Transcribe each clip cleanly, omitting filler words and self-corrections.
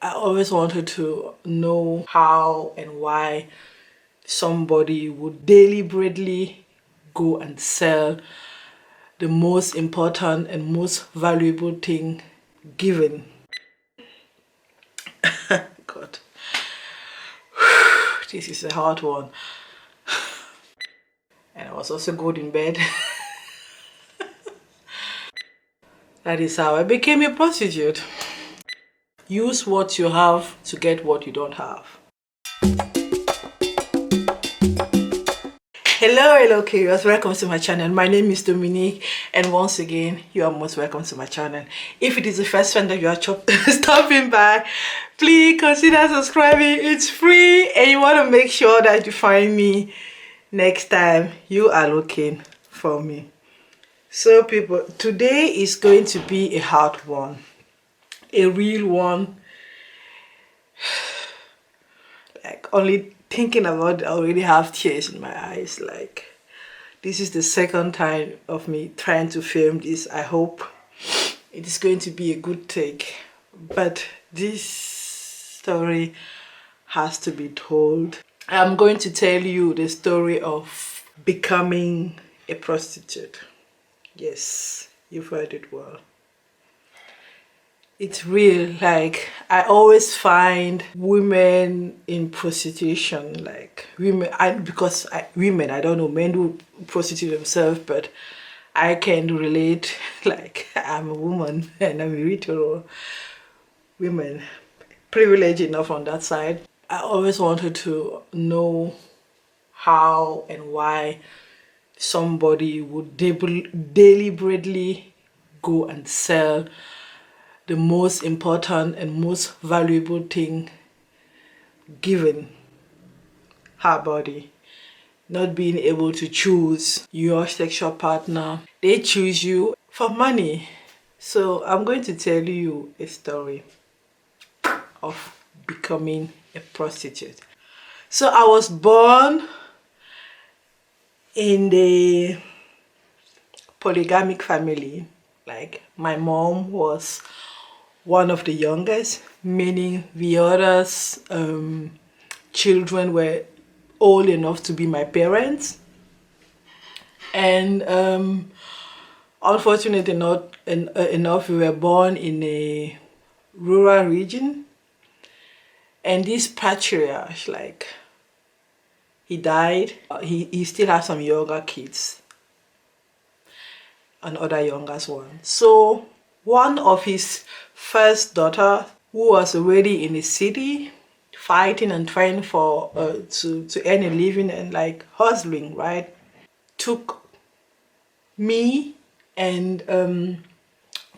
I always wanted to know how and why somebody would deliberately go and sell the most important and most valuable thing given. God, this is a hard one. And I was also good in bed. That is how I became a prostitute. Use what you have to get what you don't have. Hello curious, welcome to my channel. My name is Dominique, and once again you are most welcome to my channel. If it is the first time that you are stopping by, please consider subscribing. It's free, and you want to make sure that you find me next time you are looking for me. So people, today is going to be a hard one, a real one. Like, only thinking about it, I already have tears in my eyes. Like, this is the second time of me trying to film this. I hope it is going to be a good take, but this story has to be told. I'm going to tell you the story of becoming a prostitute. Yes, you've heard it well. It's real. Like, I always find women in prostitution, like women, women, I don't know, men do prostitute themselves, but I can relate. Like, I'm a woman and I'm a ritual women, privileged enough on that side. I always wanted to know how and why somebody would deliberately go and sell the most important and most valuable thing given, her body. Not being able to choose your sexual partner. They choose you for money. So I'm going to tell you a story of becoming a prostitute. So I was born in the polygamic family. Like, my mom was one of the youngest, meaning the others children were old enough to be my parents, and unfortunately enough we were born in a rural region, and this patriarch, like, he died. He still has some younger kids and other younger ones. So one of his first daughter, who was already in the city fighting and trying for to earn a living and like hustling, right, took me and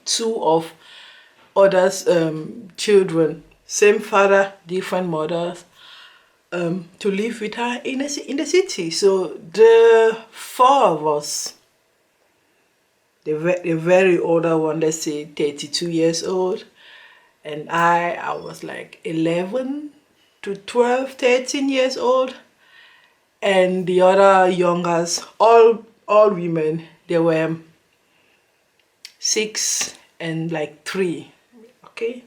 two of others children, same father, different mothers, to live with her in the city. So the four of us, the very older one, let's say 32 years old, and I was like 11 to 12, 13 years old, and the other youngest, all women, they were 6 and like 3. Okay,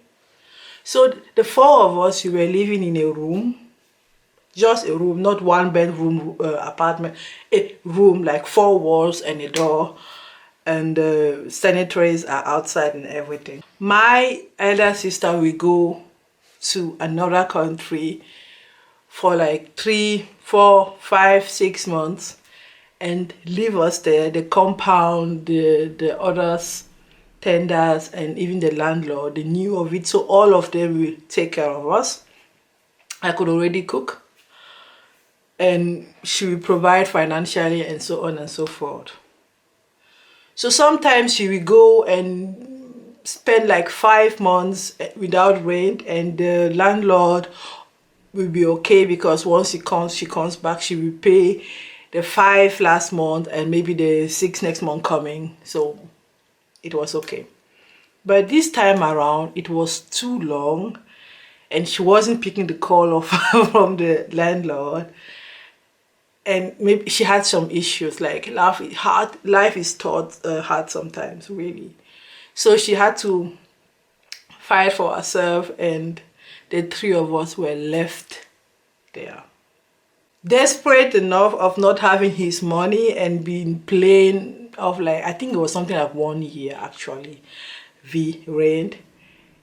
so the four of us, we were living in a room, just a room, not one bedroom apartment, a room, like 4 walls and a door, and the sanitaries are outside and everything. My elder sister will go to another country for like 3, 4, 5, 6 months and leave us there. The compound, the others, tenders, and even the landlord, they knew of it, so all of them will take care of us. I could already cook, and she will provide financially, and so on and so forth. So sometimes she will go and spend like 5 months without rent, and the landlord will be okay, because once she comes back, she will pay the 5 last month and maybe the 6 next month coming. So it was okay. But this time around, it was too long, and she wasn't picking the call off from the landlord. And maybe she had some issues, like life is hard sometimes, really. So she had to fight for herself, and the three of us were left there. Desperate enough of not having his money and being plain of like, I think it was something like 1 year actually, we reigned.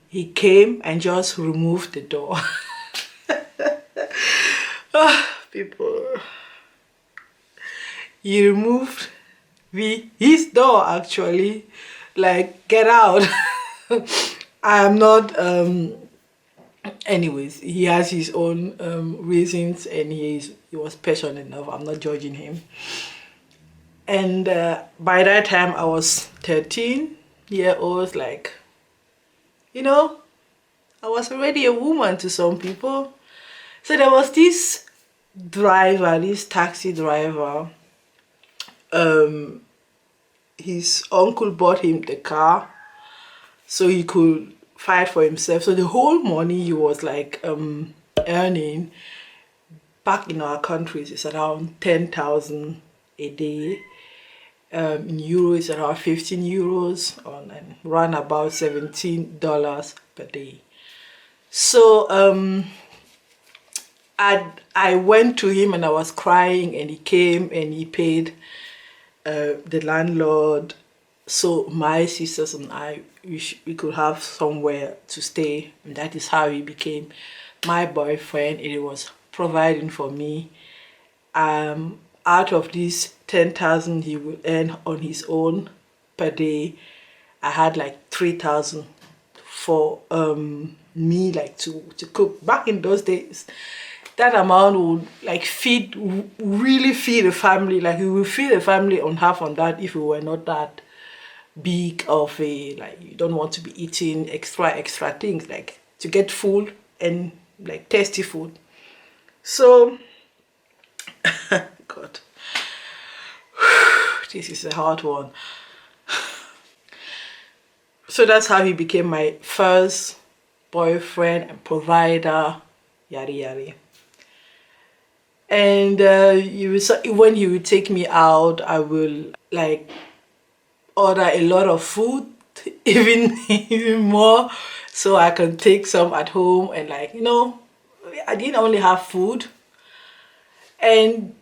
He came and just removed the door. People. He removed his door actually. Like, get out. I am not anyways, he has his own reasons, and he was passionate enough. I'm not judging him. And by that time I was 13-year-old, like, you know, I was already a woman to some people. So there was this driver, this taxi driver. His uncle bought him the car so he could fight for himself. So the whole money he was like earning back in our countries is around 10,000 a day. In euros, it's around 15 euros and run about $17 per day. So I went to him and I was crying, and he came and he paid the landlord, so my sisters and I, we could have somewhere to stay, and that is how he became my boyfriend. It was providing for me. Out of this 10,000 he would earn on his own per day, I had like 3,000 for me, like to cook. Back in those days, that amount would like really feed a family. Like, we would feed a family on half on that if we were not that big of a, like, you don't want to be eating extra things, like to get food and like tasty food. So God, this is a hard one. So that's how he became my first boyfriend and provider, yada yada. And when he would take me out, I will like order a lot of food, even more, so I can take some at home. And like, you know, I didn't only have food. And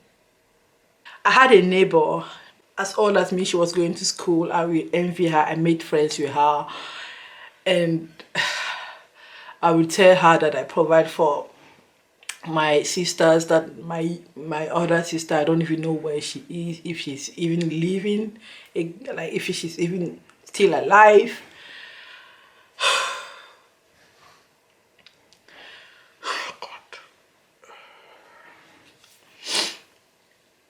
I had a neighbor as old as me. She was going to school. I would envy her. I made friends with her, and I would tell her that I provide for my sisters, that my other sister, I don't even know where she is, if she's even living, like if she's even still alive. God.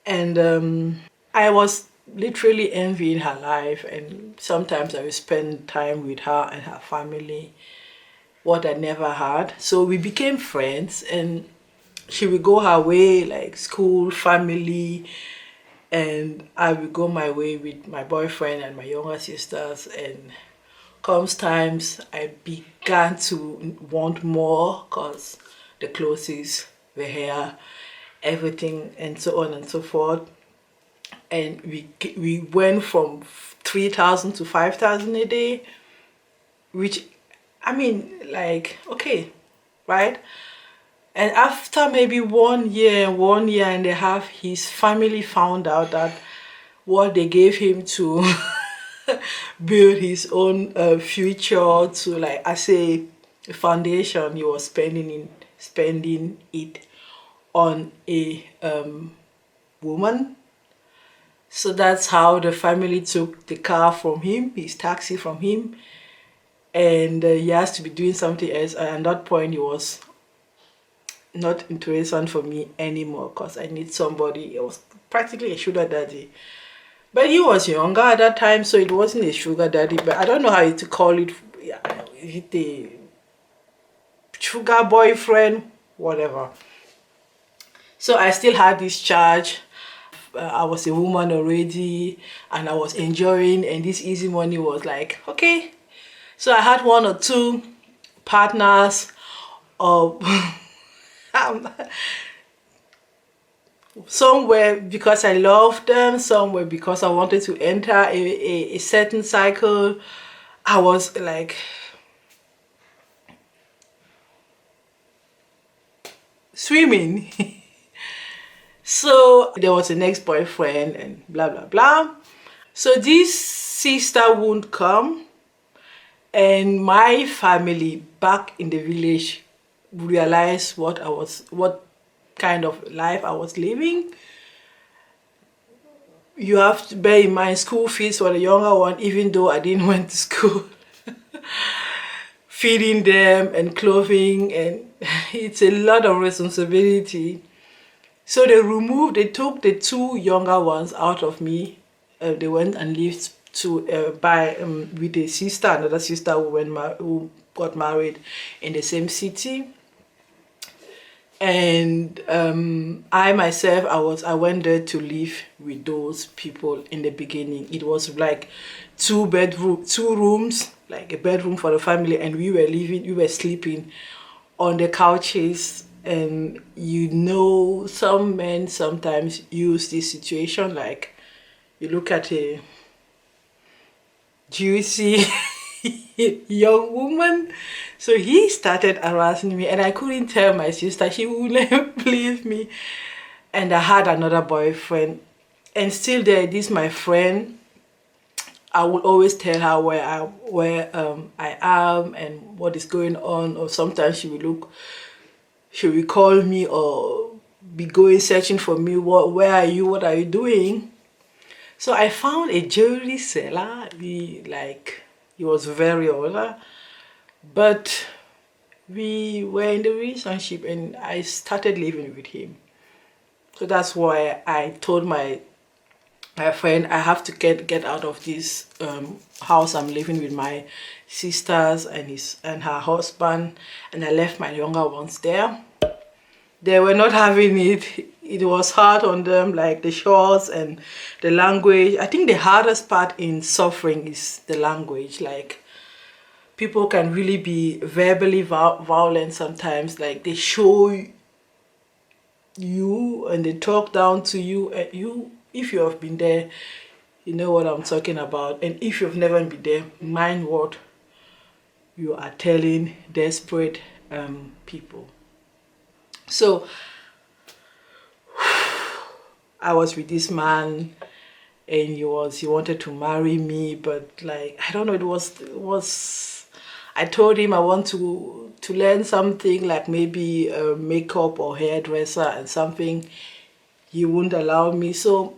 And I was literally envying her life, and sometimes I would spend time with her and her family, what I never had. So we became friends, and she would go her way, like school, family, and I would go my way with my boyfriend and my younger sisters. And comes times I began to want more, because the clothes were here, everything, and so on and so forth. And we went from 3,000 to 5,000 a day, which, I mean, like, okay, right? And after maybe 1 year, 1.5 years, his family found out that what they gave him to build his own future, to like, I say, a foundation, he was spending it on a woman. So that's how the family took the car from him, his taxi from him, and he has to be doing something else. And at that point, he was not interesting for me anymore, because I need somebody. It was practically a sugar daddy, but he was younger at that time, so it wasn't a sugar daddy. But I don't know how to call it. Yeah, is it a sugar boyfriend, whatever. So I still had this charge. I was a woman already, and I was enjoying, and this easy money was like, okay. So I had 1 or 2 partners of some were because I loved them, some were because I wanted to enter a certain cycle. I was like, swimming. So there was an ex-boyfriend and blah blah blah. So this sister won't come, and my family back in the village realized what kind of life I was living. You have to bear in mind school fees for the younger one, even though I didn't went to school. Feeding them and clothing, and it's a lot of responsibility. So they took the two younger ones out of me. They went and lived with a sister, another sister who got married in the same city. And I myself, I went there to live with those people in the beginning. It was like two rooms, like a bedroom for the family, and we were sleeping on the couches. And some men sometimes use this situation, like you look at a juicy young woman. So he started harassing me, and I couldn't tell my sister. She wouldn't believe me. And I had another boyfriend, and still there, this my friend. I would always tell her where I am and what is going on, or sometimes she will call me or be going searching for me. Where are you? What are you doing? So I found a jewelry seller. He was very older, but we were in the relationship, and I started living with him. So that's why I told my friend, I have to get out of this house I'm living with my sisters and her husband, and I left my younger ones there. They were not having it. It was hard on them, like the chores and the language. I think the hardest part in suffering is the language. Like, people can really be verbally violent sometimes. Like, they show you and they talk down to you, and if you have been there, you know what I'm talking about. And if you've never been there, mind what you are telling desperate people. So I was with this man, and he wanted to marry me, but like, I don't know, it was I told him I want to learn something, like maybe makeup or hairdresser and something. He wouldn't allow me. So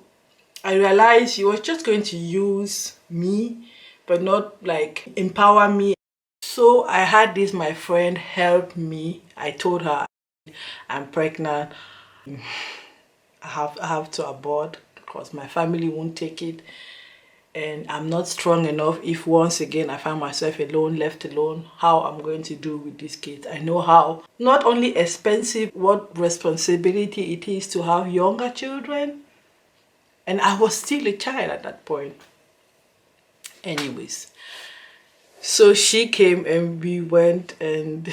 I realized he was just going to use me, but not like empower me. So I had my friend help me. I told her I'm pregnant. I have to abort because my family won't take it, and I'm not strong enough. If once again I find myself alone, left alone, how I'm going to do with these kids. I know how not only expensive, what responsibility it is to have younger children, and I was still a child at that point. Anyways, so she came and we went, and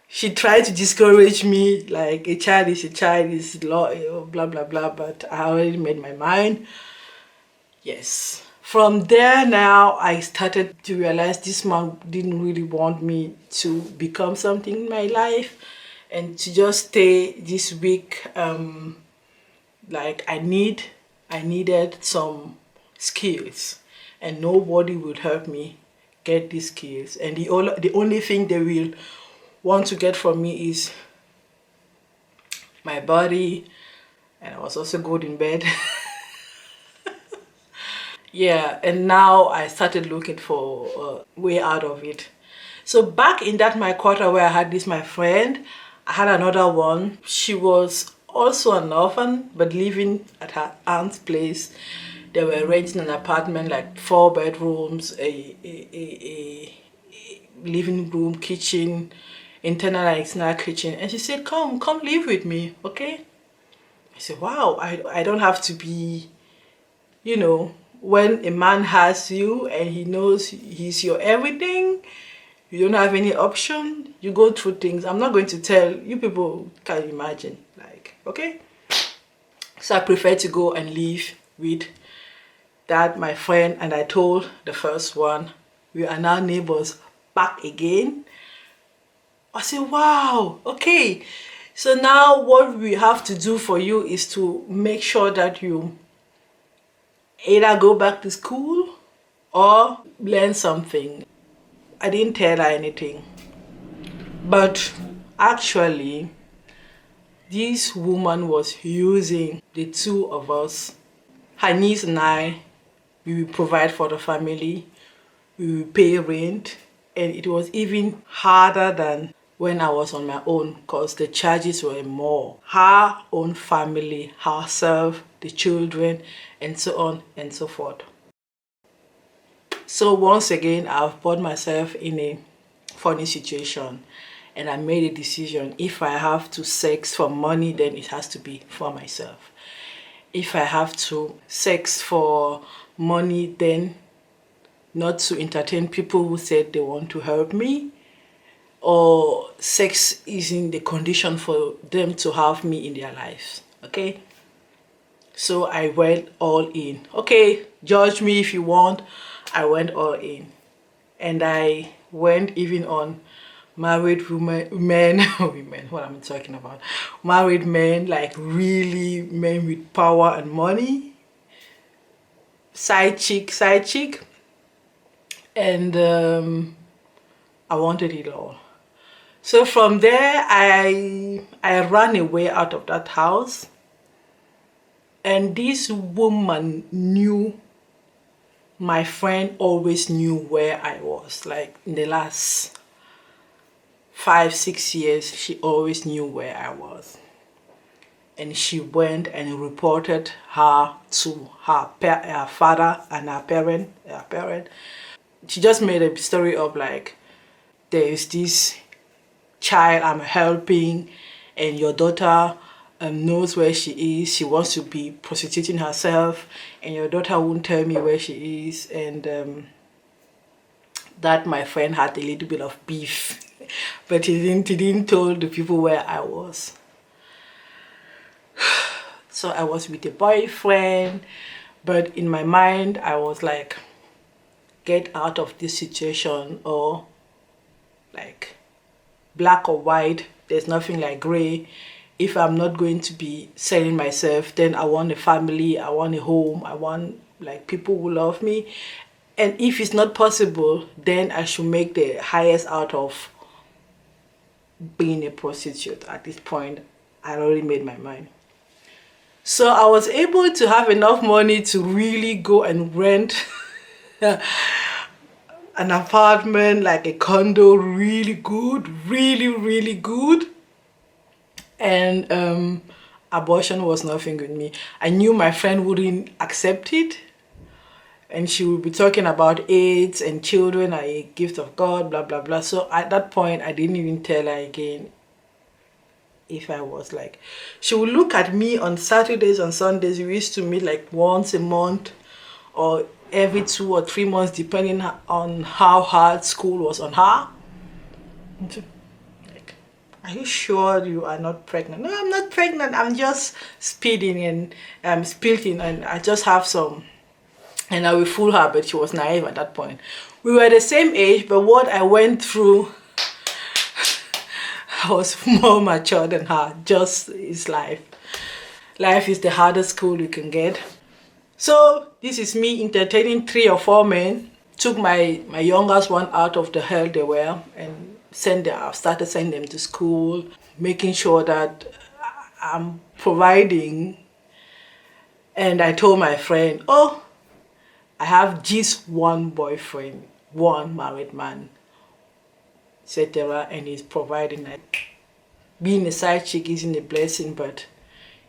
she tried to discourage me, like a child is law, blah blah blah, but I already made my mind. Yes. From there, now I started to realize this man didn't really want me to become something in my life and to just stay this week. Like, I needed some skills, and nobody would help me get these skills. And the only thing they will want to get from me is my body, and I was also good in bed. Yeah, and now I started looking for a way out of it. So back in my quarter where I had my friend, I had another one. She was also an orphan, but living at her aunt's place. They were renting an apartment, like 4 bedrooms, a living room, kitchen, internal and external kitchen. And she said, come live with me, okay? I said, wow, I don't have to be, when a man has you and he knows he's your everything, you don't have any option, you go through things. I'm not going to tell you, people can imagine, like, okay? So I prefer to go and live with my friend, and I told the first one, we are now neighbors back again. I said, wow, okay. So now what we have to do for you is to make sure that you either go back to school or learn something. I didn't tell her anything. But actually, this woman was using the two of us. Her niece and I, we will provide for the family, we will pay rent, and it was even harder than when I was on my own because the charges were more. Her own family, herself, the children, and so on and so forth. So once again, I've put myself in a funny situation, and I made a decision. If I have to sex for money, then it has to be for myself. If I have to sex for money, then not to entertain people who said they want to help me, or sex isn't the condition for them to have me in their lives. Okay, so I went all in. Okay, judge me if you want. I went all in, and I went even on married men, what am I talking about? Married men, like really men with power and money, side chick, and I wanted it all. So from there, I ran away out of that house, and this woman knew, my friend always knew where I was. Like in the last 5-6 years, she always knew where I was, and she went and reported her to her father and her parent. She just made a story of like, there is this child I'm helping, and your daughter knows where she is. She wants to be prostituting herself, and your daughter won't tell me where she is. And that my friend had a little bit of beef, but he didn't tell the people where I was. So I was with a boyfriend, but in my mind I was like, get out of this situation, or like black or white. There's nothing like gray. If I'm not going to be selling myself, then I want a family, I want a home, I want like people who love me. And if it's not possible, then I should make the highest out of being a prostitute. At this point, I already made my mind. So I was able to have enough money to really go and rent an apartment, like a condo, really good, really good. And abortion was nothing with me. I knew my friend wouldn't accept it, and she would be talking about AIDS and children are a gift of God, blah blah blah. So at that point, I didn't even tell her again if I was like, she would look at me on Saturdays, on Sundays. We used to meet like once a month or every 2 or 3 months, depending on how hard school was on her. Like, are you sure you are not pregnant? No, I'm not pregnant. I'm just speeding and spilting, and I just have some. And I will fool her, but she was naive at that point. We were the same age, but what I went through, I was more mature than her. Just is life. Life is the hardest school you can get. So this is me entertaining 3 or 4 men. Took my youngest one out of the hell they were, and started sending them to school, making sure that I'm providing. And I told my friend, oh, I have just one boyfriend, one married man, etc., and he's providing. Being a side chick isn't a blessing, but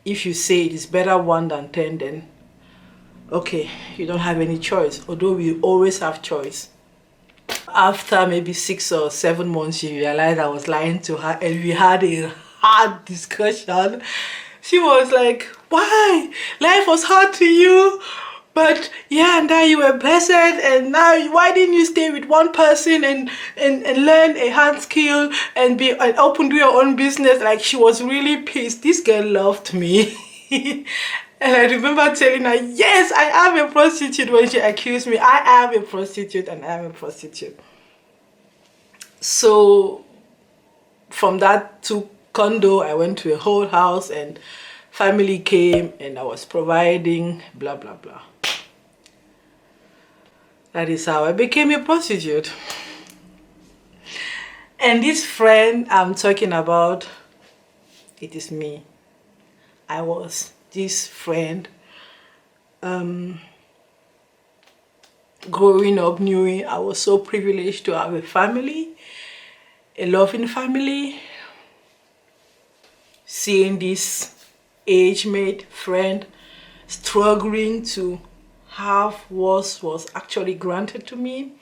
if you say it is better 1 than 10, then okay, you don't have any choice, although we always have choice. After maybe 6 or 7 months, she realized I was lying to her, and we had a hard discussion. She was like, why? Life was hard to you, but yeah, now you were blessed, and now why didn't you stay with one person and learn a hand skill and open to your own business? Like, she was really pissed. This girl loved me. And I remember telling her, yes, I am a prostitute, when she accused me. I am a prostitute, and I am a prostitute. So from that to condo, I went to a whole house and family came and I was providing, blah blah blah. That is how I became a prostitute. And this friend I'm talking about, it is me. I was this friend. Growing up, knowing I was so privileged to have a family, a loving family. Seeing this age-mate friend struggling to have what was actually granted to me,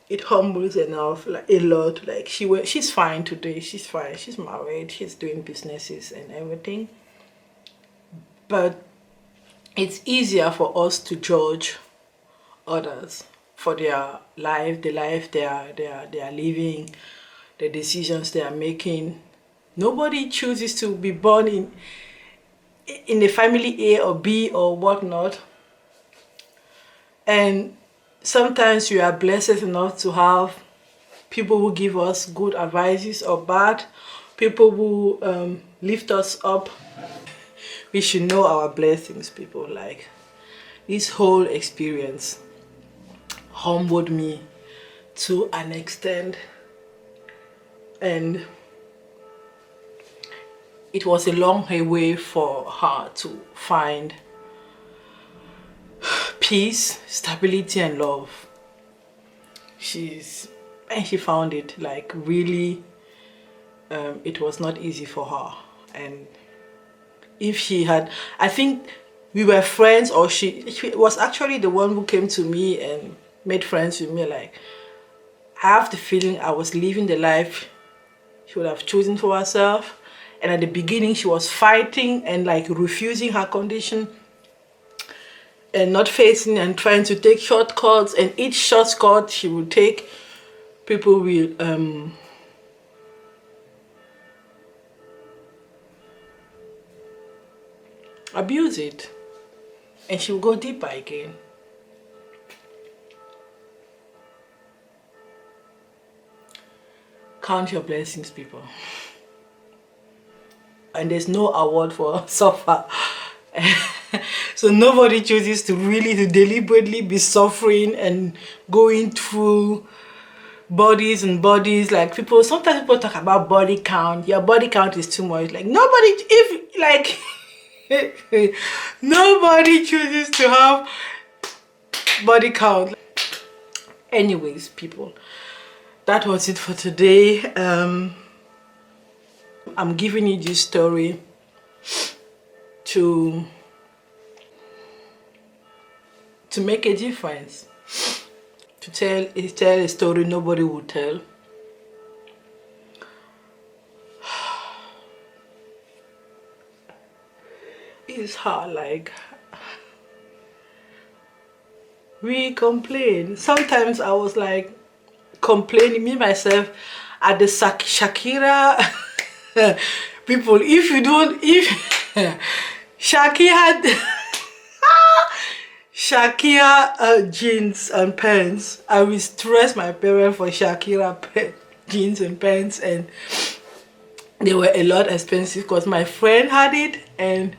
it humbles enough, like a lot. Like she's fine today, she's fine, she's married, she's doing businesses and everything. But it's easier for us to judge others for their life, the life they are living, the decisions they are making. Nobody chooses to be born in the family A or B or whatnot. And sometimes we are blessed enough to have people who give us good advices or bad, people who lift us up. We should know our blessings, people. Like, this whole experience humbled me to an extent, and it was a long way for her to find peace, stability and love. She found it, like, really, it was not easy for her. And if she had, I think we were friends, or she was actually the one who came to me and made friends with me. Like, I have the feeling I was living the life she would have chosen for herself. And at the beginning, she was fighting and like refusing her condition and not facing and trying to take shortcuts. And each shortcut she would take, people will abuse it, and she will go deeper again. Count your blessings, people. And there's no award for suffer. So nobody chooses to deliberately be suffering and going through bodies and bodies. Like, sometimes people talk about body count. Your body count is too much. Like, nobody chooses to have body count. Anyways, people, that was it for today. I'm giving you this story to make a difference, to tell a story nobody would tell. It's hard. Like, we complain. Sometimes I was like complaining, me myself, at the Shakira people. If Shakira had Shakira jeans and pants, I will stress my parents for Shakira jeans and pants, and they were a lot expensive because my friend had it and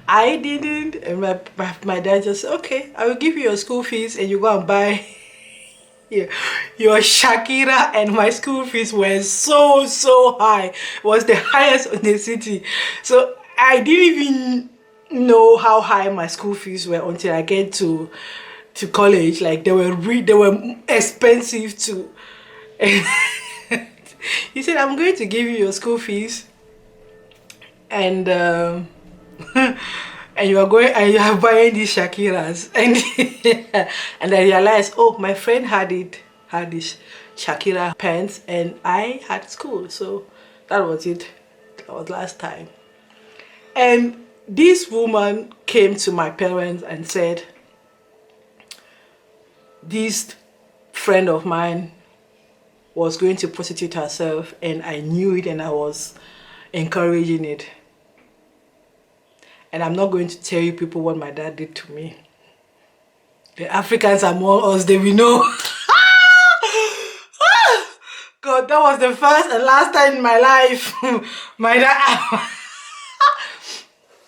I didn't. And my dad just said, okay, I will give you your school fees and you go and buy your Shakira. And my school fees were so high. It was the highest in the city. So I didn't even know how high my school fees were until I get to college. Like, they were expensive too. And he said, I'm going to give you your school fees, and and you are buying these Shakiras. And I realized, oh, my friend had this Shakira pants and I had school. So that was it. That was last time. And this woman came to my parents and said, this friend of mine was going to prostitute herself, and I knew it and I was encouraging it. And I'm not going to tell you people what my dad did to me. The Africans among us, they will know. God God, that was the first and last time in my life. My dad.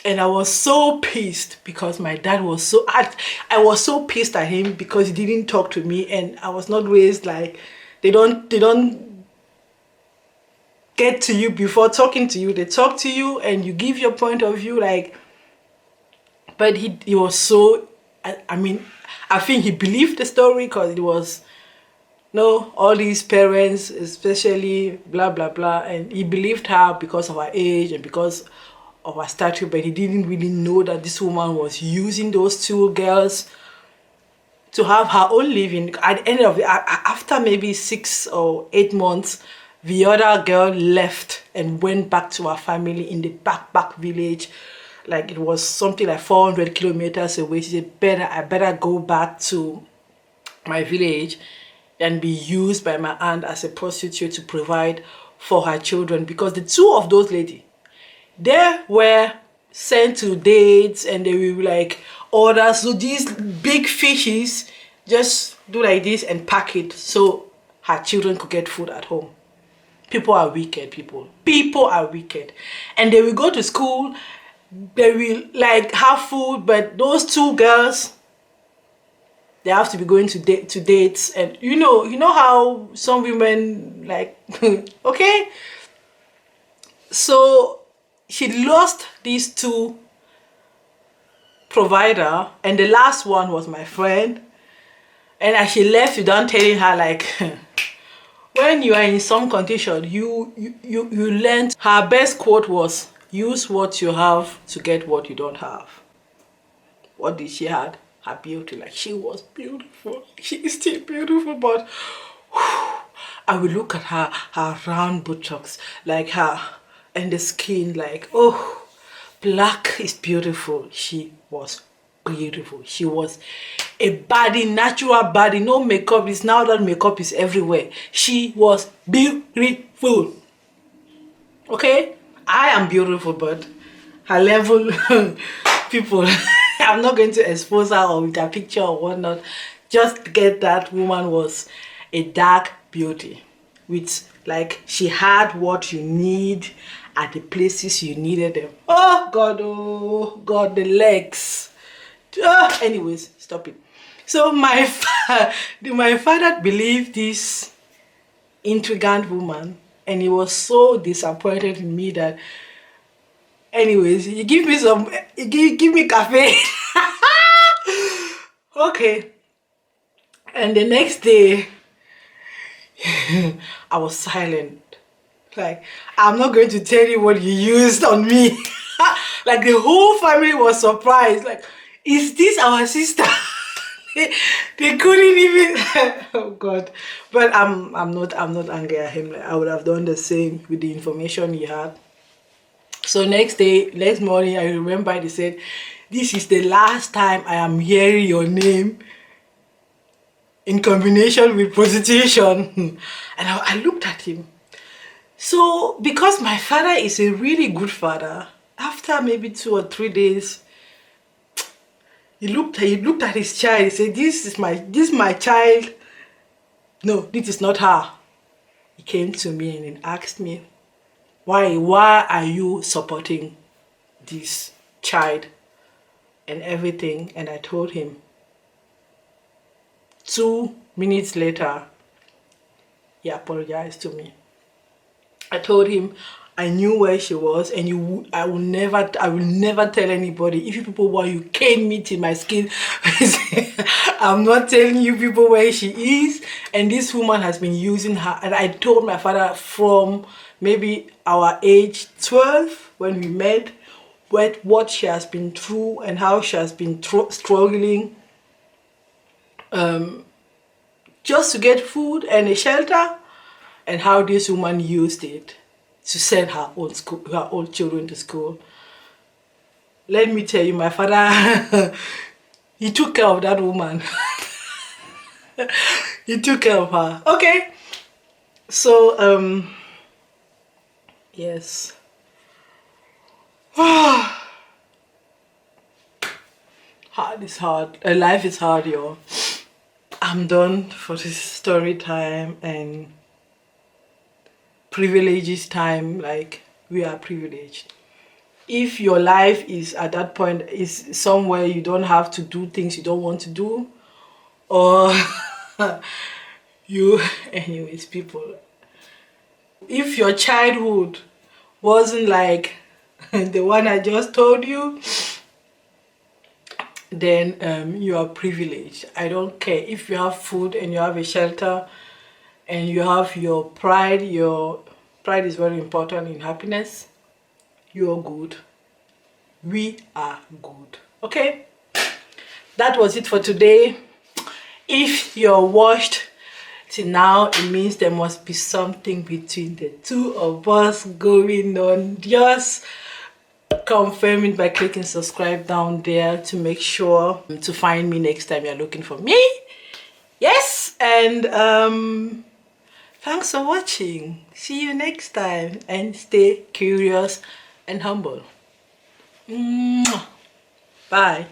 And I was so pissed because my dad was so... I was so pissed at him because he didn't talk to me, and I was not raised like... They don't get to you before talking to you. They talk to you and you give your point of view, like... But he was so... I mean, I think he believed the story because it was... No, all these parents, especially blah, blah, blah. And he believed her because of her age and because of her stature, but he didn't really know that this woman was using those two girls to have her own living. At the end of it, after maybe 6 or 8 months, the other girl left and went back to her family in the back village. Like it was something like 400 kilometers away. She said, I better go back to my village and be used by my aunt as a prostitute to provide for her children, because the two of those ladies, they were sent to dates and they were like orders. So these big fishes just do like this and pack it so her children could get food at home. People are wicked, people. People are wicked. And they will go to school, they will like have food, but those two girls, they have to be going to dates, and you know how some women like okay. So she lost these two provider, and the last one was my friend. And as she left without telling her, like when you are in some condition, you learned. Her best quote was, use what you have to get what you don't have. What did she have? Her beauty. Like, she was beautiful. She is still beautiful, but I will look at her round buttocks, like her, and the skin, like, oh, black is beautiful. She was beautiful. She was a body, natural body, no makeup. It's now that makeup is everywhere. She was beautiful. Okay? I am beautiful, but her level, people, I'm not going to expose her or with her picture or whatnot. Just get that woman was a dark beauty, with like she had what you need at the places you needed them. Oh God, the legs. Anyways, stop it. So my father believed this intriguing woman, and he was so disappointed in me that, anyways, you give me some, give me cafe. Okay. And the next day, I was silent. Like, I'm not going to tell you what you used on me. Like, the whole family was surprised. Like, is this our sister? They couldn't even. Oh God. But I'm not angry at him. Like, I would have done the same with the information he had. So next morning, I remember they said, this is the last time I am hearing your name in combination with prostitution. And I looked at him. So because my father is a really good father, after maybe 2 or 3 days, he looked at his child. He said, this is my child. No, this is not her. He came to me and he asked me, why are you supporting this child and everything? And I told him. 2 minutes later, he apologized to me. I told him I knew where she was, and I will never tell anybody. If you people want, you can't meet in my skin. I'm not telling you people where she is. And this woman has been using her. And I told my father from maybe our age 12 when we met, what she has been through and how she has been struggling just to get food and a shelter, and how this woman used it to send her own children to school. Let me tell you, my father, he took care of that woman. He took care of her. Okay. So, yes. Hard is hard. Life is hard, y'all. I'm done for this story time, and privileges time, like we are privileged. If your life is at that point is somewhere you don't have to do things you don't want to do, or you anyways, people, if your childhood wasn't like the one I just told you, then you are privileged. I don't care if you have food and you have a shelter and you have your pride. Your pride is very important in happiness. You're good. We are good. Okay, that was it for today. If you're washed till now, it means there must be something between the two of us going on. Just confirm it by clicking subscribe down there to make sure to find me next time you're looking for me. Yes, and thanks for watching. See you next time, and stay curious and humble. Mwah. Bye.